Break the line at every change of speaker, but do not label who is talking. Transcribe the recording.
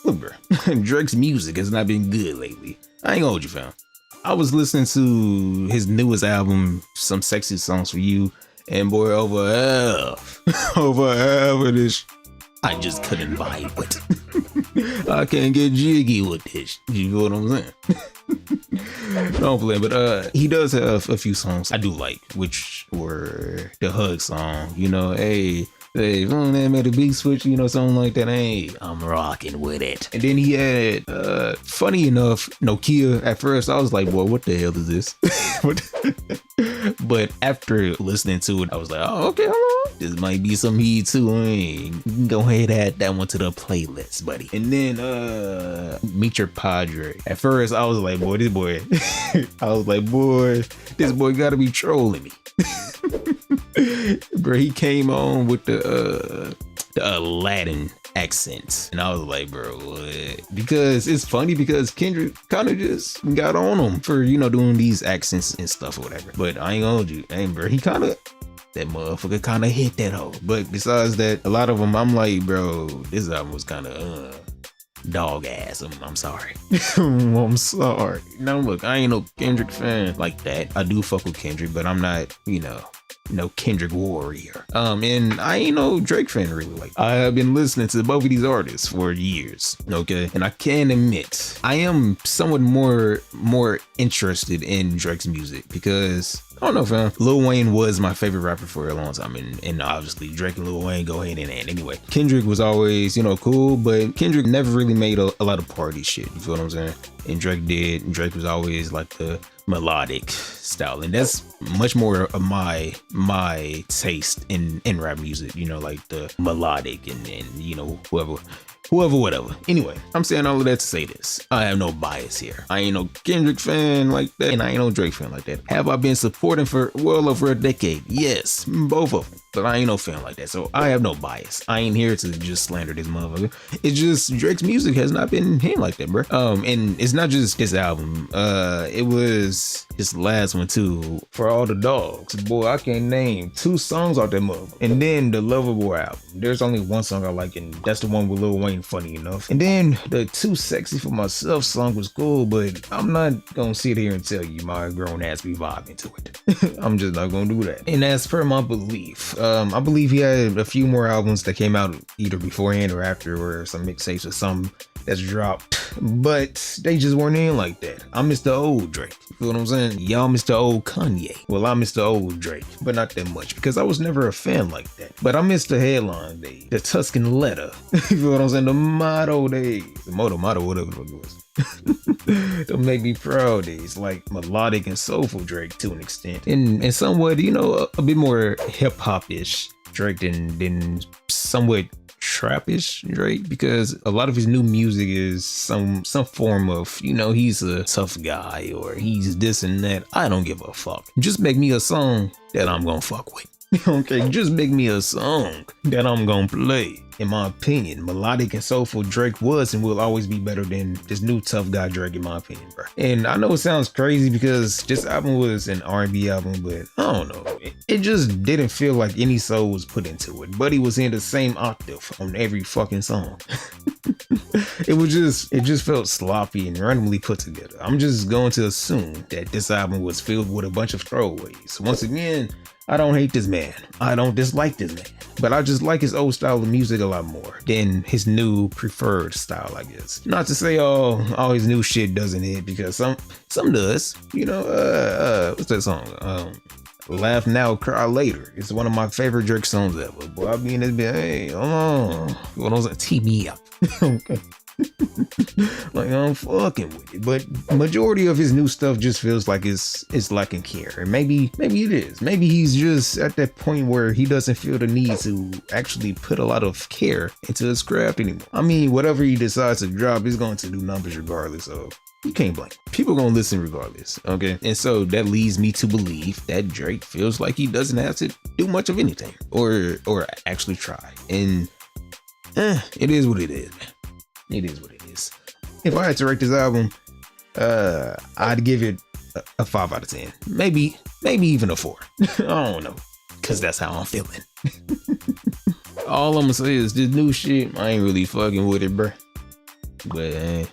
Look, bro, Drake's music has not been good lately. I ain't gonna hold you, fam. I was listening to his newest album, Some Sexy Songs for You, and boy, over half of this, I just couldn't vibe with. I can't get jiggy with this. You know what I'm saying? Don't play, but he does have a few songs I do like, which were the Hug song. You know, hey, if only made a big switch, you know, something like that. Hey, I'm rocking with it. And then he had, funny enough, Nokia. At first, I was like, boy, what the hell is this? But after listening to it, I was like, oh, okay, hold on. This might be some heat too. Hey, go ahead, add that one to the playlist, buddy. And then, Meet Your Padre. At first, I was like, boy, this boy, this boy gotta be trolling me. Bro, he came on with the Aladdin accents, and I was like, bro, what? Because it's funny because Kendrick kind of just got on him for, you know, doing these accents and stuff or whatever. But I ain't gonna hold you, bro, that motherfucker kind of hit that hole. But besides that, a lot of them, I'm like, bro, this album was kind of dog ass. I'm sorry. I'm sorry. Now look, I ain't no Kendrick fan like that. I do fuck with Kendrick, but I'm not, you know, no Kendrick warrior. And I ain't no Drake fan really. Like, I have been listening to both of these artists for years, okay? And I can admit, I am somewhat more interested in Drake's music because, I don't know, fam, Lil Wayne was my favorite rapper for a long time, and obviously Drake and Lil Wayne go hand in hand anyway. Kendrick was always, you know, cool, but Kendrick never really made a lot of party shit, you feel what I'm saying? And Drake did, and Drake was always like the melodic style, and that's much more of my taste in rap music, you know, like the melodic and you know, whatever. Anyway, I'm saying all of that to say this. I have no bias here. I ain't no Kendrick fan like that, and I ain't no Drake fan like that. Have I been supporting for well over a decade? Yes, both of them. But I ain't no fan like that, so I have no bias. I ain't here to just slander this motherfucker. It's just Drake's music has not been him like that, bro. And it's not just this album. It was his last one too. For All the Dogs, boy, I can't name 2 songs off that motherfucker. And then the Lovable album. There's only one song I like, and that's the one with Lil Wayne. Funny enough. And then the Too Sexy for Myself song was cool, but I'm not gonna sit here and tell you my grown ass be vibing to it. I'm just not gonna do that. And as per my belief, I believe he had a few more albums that came out either beforehand or after, or some mixtapes or something that's dropped, but they just weren't in like that. I miss the old Drake. You feel what I'm saying? Y'all miss the old Kanye. Well, I miss the old Drake, but not that much because I was never a fan like that. But I miss the headline days, the Tuscan letter. You feel what I'm saying? The motto days, the motto, whatever it was. Don't make me proud days, like melodic and soulful Drake to an extent, and somewhat, you know, a bit more hip hop ish Drake than somewhat trappish Drake, because a lot of his new music is some form of, you know, he's a tough guy or he's this and that. I don't give a fuck. Just make me a song that I'm gonna fuck with. Okay, just make me a song that I'm gonna play. In my opinion, melodic and soulful Drake was and will always be better than this new tough guy Drake, in my opinion, bro. And I know it sounds crazy because this album was an R&B album, but I don't know. It just didn't feel like any soul was put into it. Buddy was in the same octave on every fucking song. It just felt sloppy and randomly put together. I'm just going to assume that this album was filled with a bunch of throwaways. Once again, I don't hate this man. I don't dislike this man. But I just like his old style of music a lot more than his new preferred style, I guess. Not to say all his new shit doesn't hit, because some does. You know, what's that song? Laugh Now, Cry Later. It's one of my favorite Drake songs ever. Boy, I be in this bit, hey, hold on. What was it? Tee me up. Okay. Like, I'm fucking with it, but majority of his new stuff just feels like it's lacking care. And maybe it is. Maybe he's just at that point where he doesn't feel the need to actually put a lot of care into his craft anymore. I mean, whatever he decides to drop, he's going to do numbers regardless. So you can't blame. People gonna listen regardless, okay? And so that leads me to believe that Drake feels like he doesn't have to do much of anything or actually try. And it is what it is, man. It is what it is. If I had to rate this album, I'd give it a 5 out of 10. Maybe even a 4. I don't know, cause that's how I'm feeling. All I'm gonna say is this new shit, I ain't really fucking with it, bruh. But